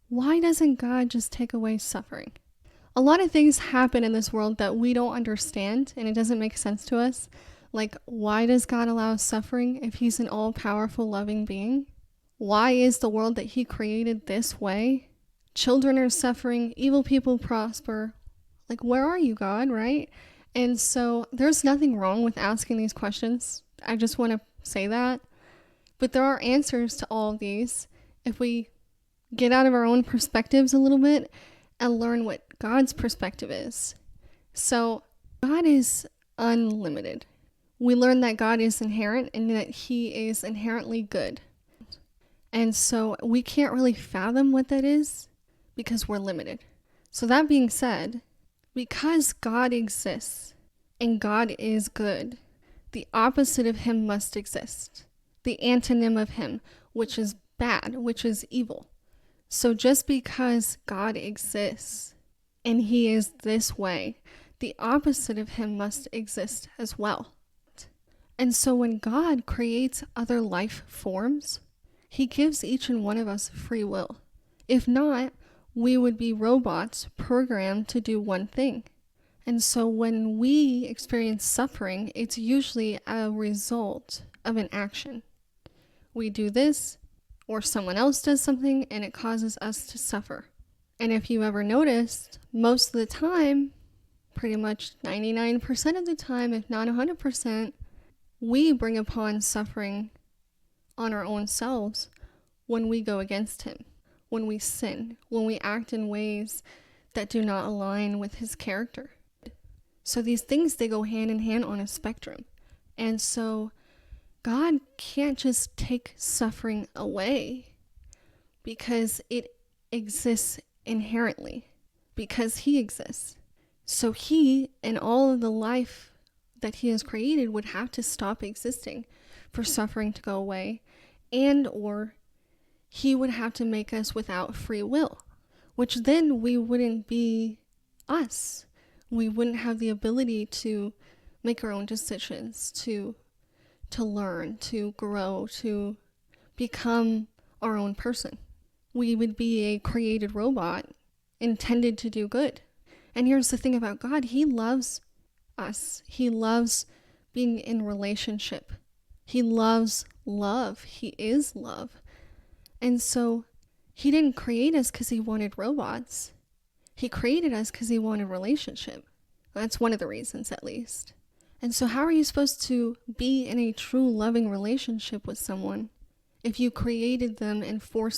Why doesn't God just take away suffering? A lot of things happen in this world that we don't understand and it doesn't make sense to us. Like, why does God allow suffering if He's an all powerful, loving being? Why is the world that He created this way? Children are suffering, evil people prosper. Like, where are you, God, right? And so there's nothing wrong with asking these questions. I just want to say that. But there are answers to all of these if we get out of our own perspectives a little bit and learn what God's perspective is. So, God is unlimited. We learn that God is inherent and that He is inherently good. And so we can't really fathom what that is because we're limited. So that being said, because God exists and God is good, the opposite of Him must exist. The antonym of Him, which is bad, which is evil. So just because God exists and He is this way, the opposite of Him must exist as well. And so when God creates other life forms, He gives each and one of us free will. If not, we would be robots programmed to do one thing. And so when we experience suffering, it's usually a result of an action. We do this, or someone else does something, and it causes us to suffer. And if you ever noticed, most of the time, pretty much 99% of the time, if not 100%, we bring upon suffering on our own selves when we go against Him, when we sin, when we act in ways that do not align with His character. So these things, they go hand in hand on a spectrum. And so God can't just take suffering away because it exists inherently, because He exists. So He and all of the life that He has created would have to stop existing for suffering to go away, and or He would have to make us without free will, which then we wouldn't be us. We wouldn't have the ability to make our own decisions, to learn, to grow, to become our own person. We would be a created robot intended to do good. And here's the thing about God, He loves us. He loves being in relationship. He loves love. He is love. And so He didn't create us because He wanted robots. He created us because He wanted relationship. That's one of the reasons, at least. And so how are you supposed to be in a true loving relationship with someone if you created them and forced